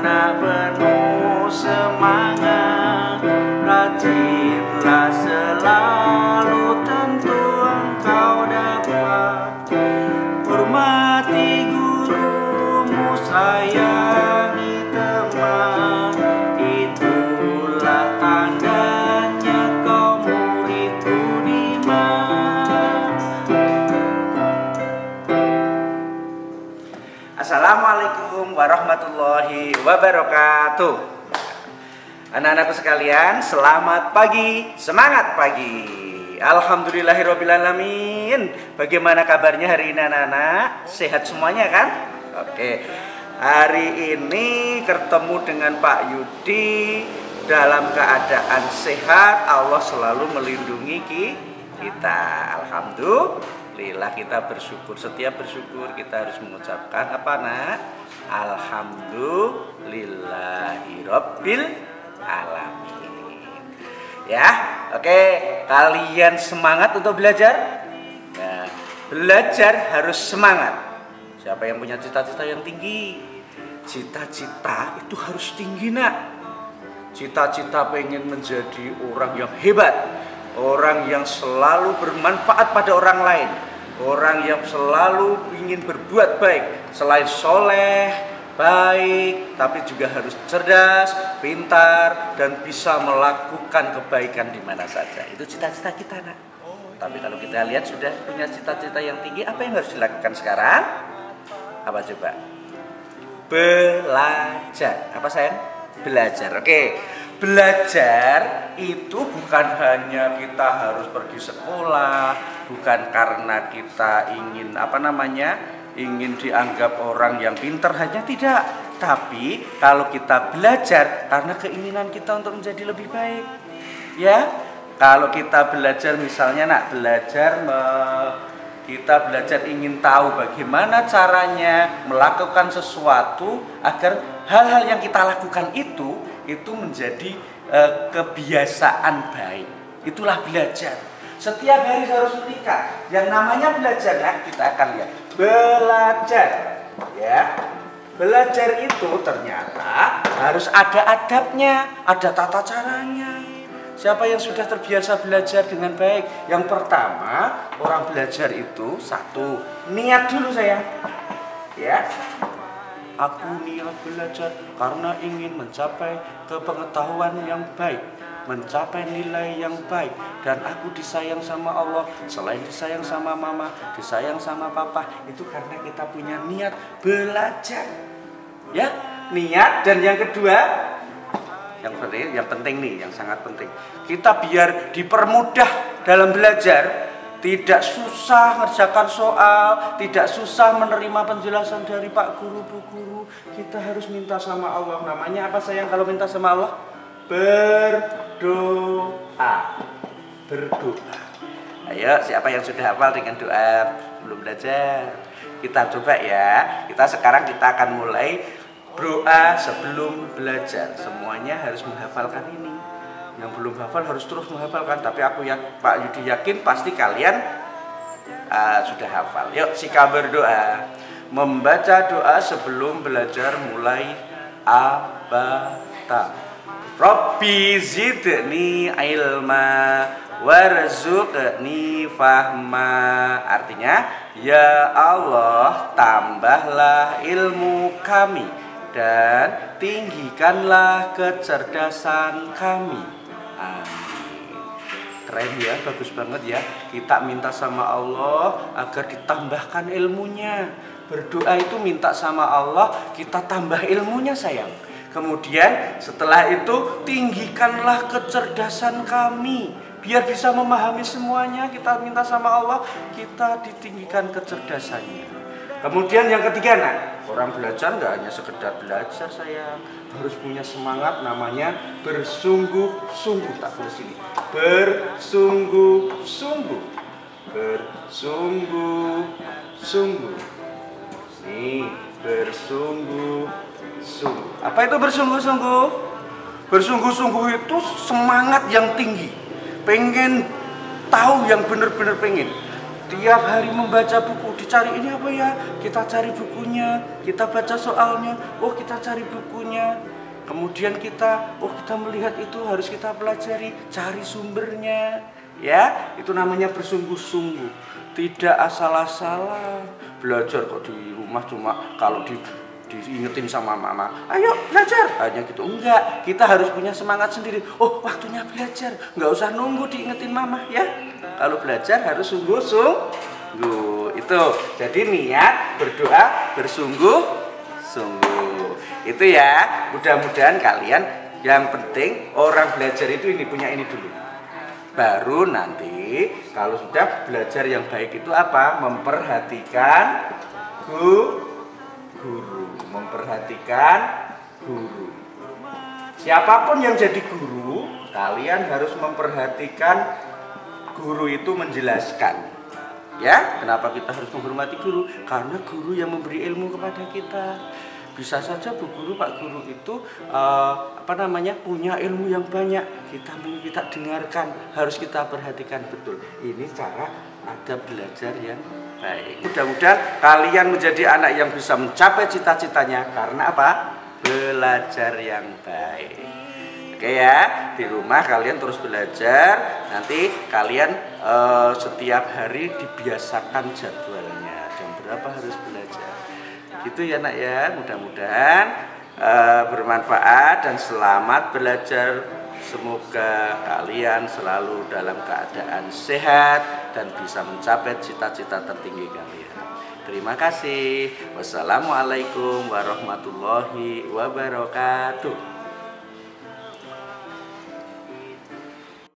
anak penuh semangat, rajinlah selalu, tentu engkau dapat. Hormati gurumu, sayangi teman, itulah tandanya kau murid budiman. Assalamualaikum warahmatullahi wabarakatuh. Anak-anakku sekalian, selamat pagi, semangat pagi. Alhamdulillahirrabbilalamin. Bagaimana kabarnya hari ini anak-anak? Sehat semuanya kan? Oke. Hari ini ketemu dengan Pak Yudi dalam keadaan sehat. Allah selalu melindungi kita. Alhamdulillah, kita bersyukur. Setiap bersyukur kita harus mengucapkan apa nak? Alhamdulillahirabbil alamin. Ya, oke. Kalian semangat untuk belajar? Nah, belajar harus semangat. Siapa yang punya cita-cita yang tinggi? Cita-cita itu harus tinggi nak. Cita-cita pengen menjadi orang yang hebat, orang yang selalu bermanfaat pada orang lain, orang yang selalu ingin berbuat baik, selain soleh, baik, tapi juga harus cerdas, pintar, dan bisa melakukan kebaikan di mana saja. Itu cita-cita kita nak. Tapi kalau kita lihat sudah punya cita-cita yang tinggi, apa yang harus dilakukan sekarang? Apa coba? Belajar. Apa sayang? Belajar. Oke. Belajar itu bukan hanya kita harus pergi sekolah, bukan karena kita ingin ingin dianggap orang yang pintar, hanya tidak. Tapi kalau kita belajar karena keinginan kita untuk menjadi lebih baik. Ya, kalau kita belajar misalnya kita belajar ingin tahu bagaimana caranya melakukan sesuatu agar hal-hal yang kita lakukan itu menjadi kebiasaan baik. Itulah belajar. Setiap hari harus meningkat. Yang namanya belajar, nah, kita akan lihat. Belajar, ya. Belajar itu ternyata harus ada adabnya, ada tata caranya. Siapa yang sudah terbiasa belajar dengan baik? Yang pertama, orang belajar itu satu, niat dulu sayang. Ya. Aku niat belajar karena ingin mencapai kepengetahuan yang baik, mencapai nilai yang baik, dan aku disayang sama Allah. Selain disayang sama mama, disayang sama papa, itu karena kita punya niat belajar. Ya, niat. Dan yang kedua, yang penting nih, yang sangat penting, kita biar dipermudah dalam belajar, tidak susah ngerjakan soal, tidak susah menerima penjelasan dari Pak Guru, Bu Guru. Kita harus minta sama Allah. Namanya apa sayang kalau minta sama Allah? Berdoa. Berdoa. Ayo, siapa yang sudah hafal dengan doa belum belajar? Kita coba ya. Sekarang kita akan mulai doa sebelum belajar. Semuanya harus menghafalkan ini. Yang belum hafal harus terus menghafalkan. Tapi Pak Yudi yakin pasti kalian sudah hafal. Yuk, sika berdoa. Membaca doa sebelum belajar mulai abata. Rabbi zidni ilma warzuqni fahma. Artinya, ya Allah, tambahlah ilmu kami dan tinggikanlah kecerdasan kami. Amin. Keren ya, bagus banget ya. Kita minta sama Allah agar ditambahkan ilmunya. Berdoa itu minta sama Allah, kita tambah ilmunya sayang. Kemudian setelah itu tinggikanlah kecerdasan kami, biar bisa memahami semuanya. Kita minta sama Allah, kita ditinggikan kecerdasannya. Kemudian yang ketiga nak, orang belajar nggak hanya sekedar belajar sayang, harus punya semangat, namanya bersungguh-sungguh. Tak boleh sini. Bersungguh-sungguh. Bersungguh-sungguh. Nih, bersungguh-sungguh. Apa itu bersungguh-sungguh? Bersungguh-sungguh itu semangat yang tinggi, pengen tahu yang benar-benar pengen. tiap hari membaca buku, dicari ini apa ya, kita cari bukunya, kita baca soalnya, oh kita cari bukunya, kemudian kita melihat itu harus kita pelajari, cari sumbernya, ya itu namanya bersungguh-sungguh, tidak asal-asalan belajar kok di rumah cuma kalau diingetin sama mama, ayo belajar, hanya gitu. Enggak, kita harus punya semangat sendiri. Oh, waktunya belajar, nggak usah nunggu diingetin mama ya. Kalau belajar harus sungguh-sungguh. Itu jadi niat berdoa bersungguh-sungguh. Itu ya, mudah-mudahan kalian, yang penting orang belajar itu punya ini dulu. Baru nanti kalau sudah belajar yang baik itu apa? Memperhatikan guru, memperhatikan guru. Siapapun yang jadi guru, kalian harus memperhatikan guru itu menjelaskan. Ya, kenapa kita harus menghormati guru? Karena guru yang memberi ilmu kepada kita. Bisa saja Bu Guru, Pak Guru itu punya ilmu yang banyak. Kita dengarkan, harus kita perhatikan betul. Ini cara ada belajar yang baik. Mudah-mudahan kalian menjadi anak yang bisa mencapai cita-citanya karena apa? Belajar yang baik. Oke ya, di rumah kalian terus belajar. Nanti kalian setiap hari dibiasakan jadwalnya. Jam berapa harus belajar? Gitu ya nak ya. Mudah-mudahan bermanfaat dan selamat belajar. Semoga kalian selalu dalam keadaan sehat dan bisa mencapai cita-cita tertinggi kalian. Terima kasih. Wassalamualaikum warahmatullahi wabarakatuh.